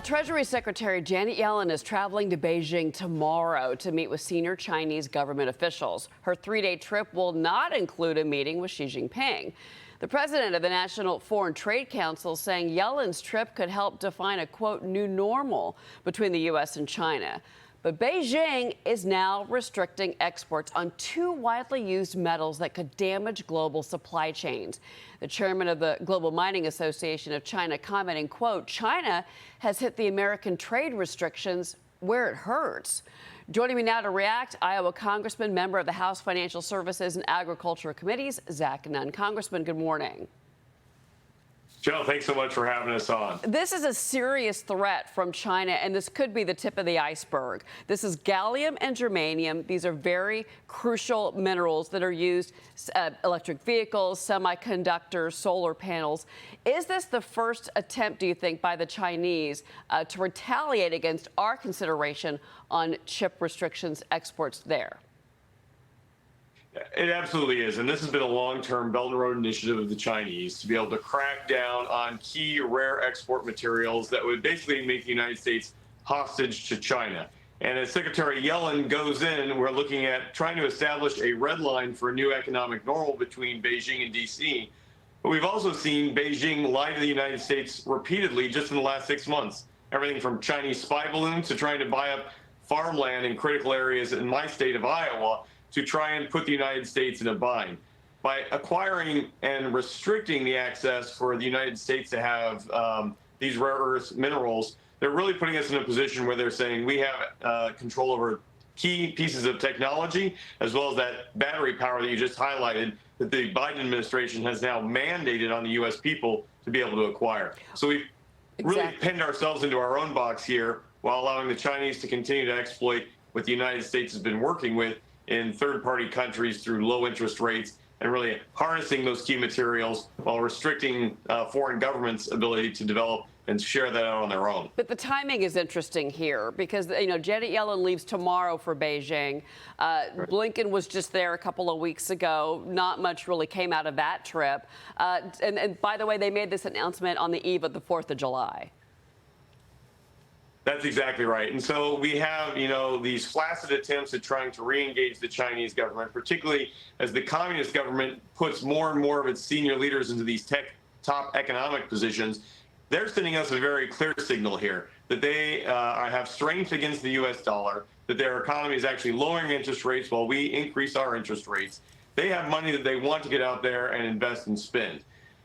Treasury Secretary Janet Yellen is traveling to Beijing tomorrow to meet with senior Chinese government officials. Her three-day trip will not include a meeting with Xi Jinping. The president of the National Foreign Trade Council saying Yellen's trip could help define a, quote, new normal between the U.S. and China. But Beijing is now restricting exports on two widely used metals that could damage global supply chains. The chairman of the Global Mining Association of China commenting, quote, China has hit the American trade restrictions where it hurts. Joining me now to react, Iowa Congressman, member of the House Financial Services and Agriculture Committees, Zach Nunn. Congressman, good morning. Joe, thanks so much for having us on. This is a serious threat from China, and this could be the tip of the iceberg. This is gallium and germanium. These are very crucial minerals that are used in electric vehicles, semiconductors, solar panels. Is this the first attempt, do you think, by the Chinese to retaliate against our consideration on chip restrictions exports there? It absolutely is. And this has been a long-term Belt and Road initiative of the Chinese to be able to crack down on key rare export materials that would basically make the United States hostage to China. And as Secretary Yellen goes in, we're looking at trying to establish a red line for a new economic normal between Beijing and D.C. But we've also seen Beijing lie to the United States repeatedly just in the last 6 months. Everything from Chinese spy balloons to trying to buy up farmland in critical areas in my state of Iowa to try and put the United States in a bind. By acquiring and restricting the access for the United States to have these rare earth minerals, they're really putting us in a position where they're saying we have control over key pieces of technology, as well as that battery power that you just highlighted, that the Biden administration has now mandated on the U.S. people to be able to acquire. So we've really pinned ourselves into our own box here while allowing the Chinese to continue to exploit what the United States has been working with in third-party countries through low interest rates and really harnessing those key materials while restricting foreign governments' ability to develop and share that out on their own. But the timing is interesting here because, you know, Janet Yellen leaves tomorrow for Beijing. Blinken was just there a couple of weeks ago. Not much really came out of that trip. And by the way, they made this announcement on the eve of the 4th of July. That's exactly right. And so we have, these flaccid attempts at trying to re-engage the Chinese government, particularly as the communist government puts more and more of its senior leaders into these top economic positions. They're sending us a very clear signal here that they have strength against the U.S. dollar, that their economy is actually lowering interest rates while we increase our interest rates. They have money that they want to get out there and invest and spend.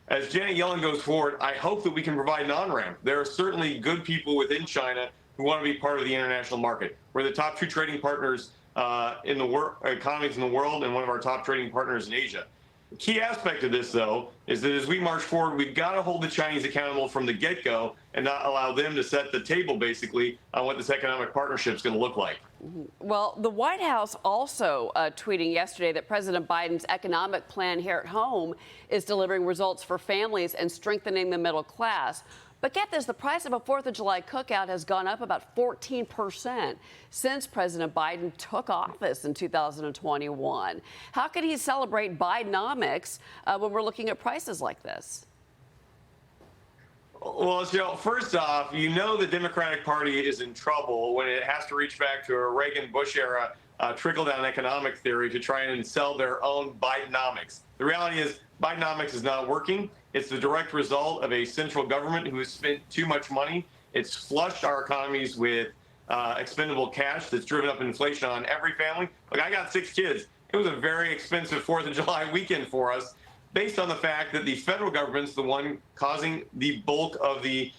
As Janet Yellen goes forward, I hope that we can provide an on-ramp. There are certainly good people within China who want to be part of the international market. We're the top two trading partners in the economies in the world and one of our top trading partners in Asia. The key aspect of this, though, is that as we march forward, we've got to hold the Chinese accountable from the get-go and not allow them to set the table, basically, on what this economic partnership is going to look like. Well, the White House also tweeting yesterday that President Biden's economic plan here at home is delivering results for families and strengthening the middle class. But get this, the price of a 4th of July cookout has gone up about 14% since President Biden took office in 2021. How can he celebrate Bidenomics when we're looking at prices like this? Well, first off, the Democratic Party is in trouble when it has to reach back to a Reagan-Bush era trickle-down economic theory to try and sell their own Bidenomics. The reality is Bidenomics is not working. It's the direct result of a central government who has spent too much money. It's flushed our economies with expendable cash that's driven up inflation on every family. Look, I got 6 kids. It was a very expensive 4th of July weekend for us, based on the fact that the federal government's the one causing the bulk of the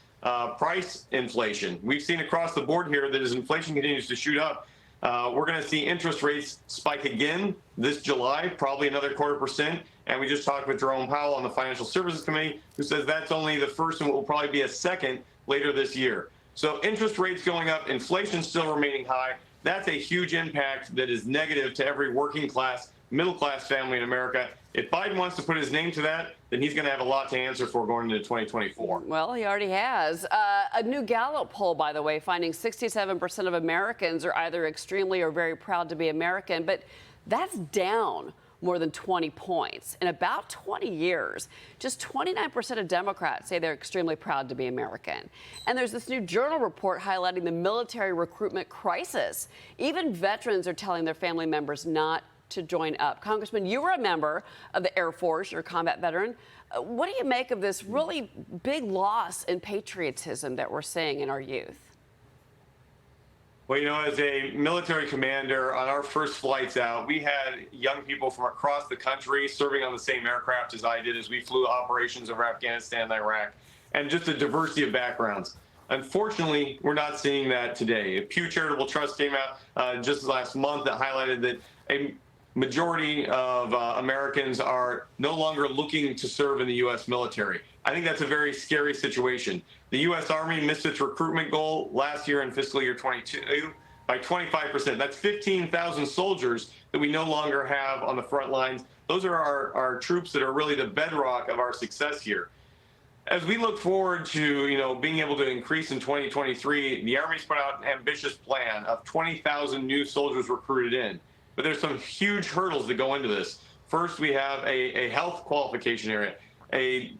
price inflation. We've seen across the board here that as inflation continues to shoot up, we're going to see interest rates spike again this July, probably another 0.25%. And we just talked with Jerome Powell on the Financial Services Committee, who says that's only the first and what will probably be a second later this year. So interest rates going up, inflation still remaining high. That's a huge impact that is negative to every working class, middle class family in America. If Biden wants to put his name to that, then he's going to have a lot to answer for going into 2024. Well, he already has. A new Gallup poll, by the way, finding 67% of Americans are either extremely or very proud to be American, but that's down more than 20 points. In about 20 years, just 29% of Democrats say they're extremely proud to be American. And there's this new Journal report highlighting the military recruitment crisis. Even veterans are telling their family members not to join up. Congressman, you were a member of the Air Force, you're a combat veteran. What do you make of this really big loss in patriotism that we're seeing in our youth? Well, as a military commander, on our first flights out, we had young people from across the country serving on the same aircraft as I did as we flew operations over Afghanistan and Iraq, and just a diversity of backgrounds. Unfortunately, we're not seeing that today. A Pew Charitable Trust came out just last month that highlighted that a majority of Americans are no longer looking to serve in the U.S. military. I think that's a very scary situation. The U.S. Army missed its recruitment goal last year in fiscal year 22 by 25%. That's 15,000 soldiers that we no longer have on the front lines. Those are our troops that are really the bedrock of our success here. As we look forward to being able to increase in 2023, the Army's put out an ambitious plan of 20,000 new soldiers recruited in. But there's some huge hurdles that go into this. First, we have a health qualification area. A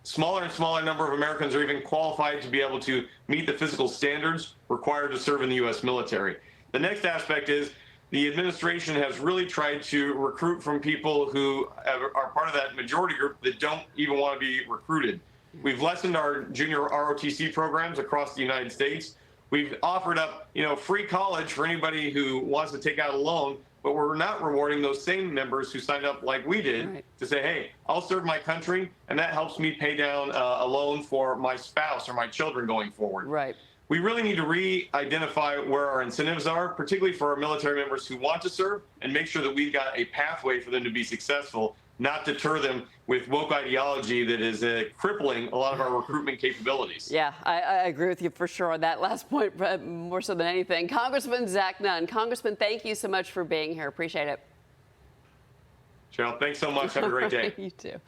smaller and smaller number of Americans are even qualified to be able to meet the physical standards required to serve in the U.S. military. The next aspect is the administration has really tried to recruit from people who are part of that majority group that don't even want to be recruited. We've lessened our junior ROTC programs across the United States. We've offered up, free college for anybody who wants to take out a loan, but we're not rewarding those same members who signed up like we did to say, hey, I'll serve my country, and that helps me pay down a loan for my spouse or my children going forward. Right. We really need to re-identify where our incentives are, particularly for our military members who want to serve, and make sure that we've got a pathway for them to be successful, not deter them with woke ideology that is crippling a lot of our recruitment capabilities. Yeah, I agree with you for sure on that last point, more so than anything. Congressman Zach Nunn. Congressman, thank you so much for being here. Appreciate it. Cheryl, thanks so much. Have a great day. You too.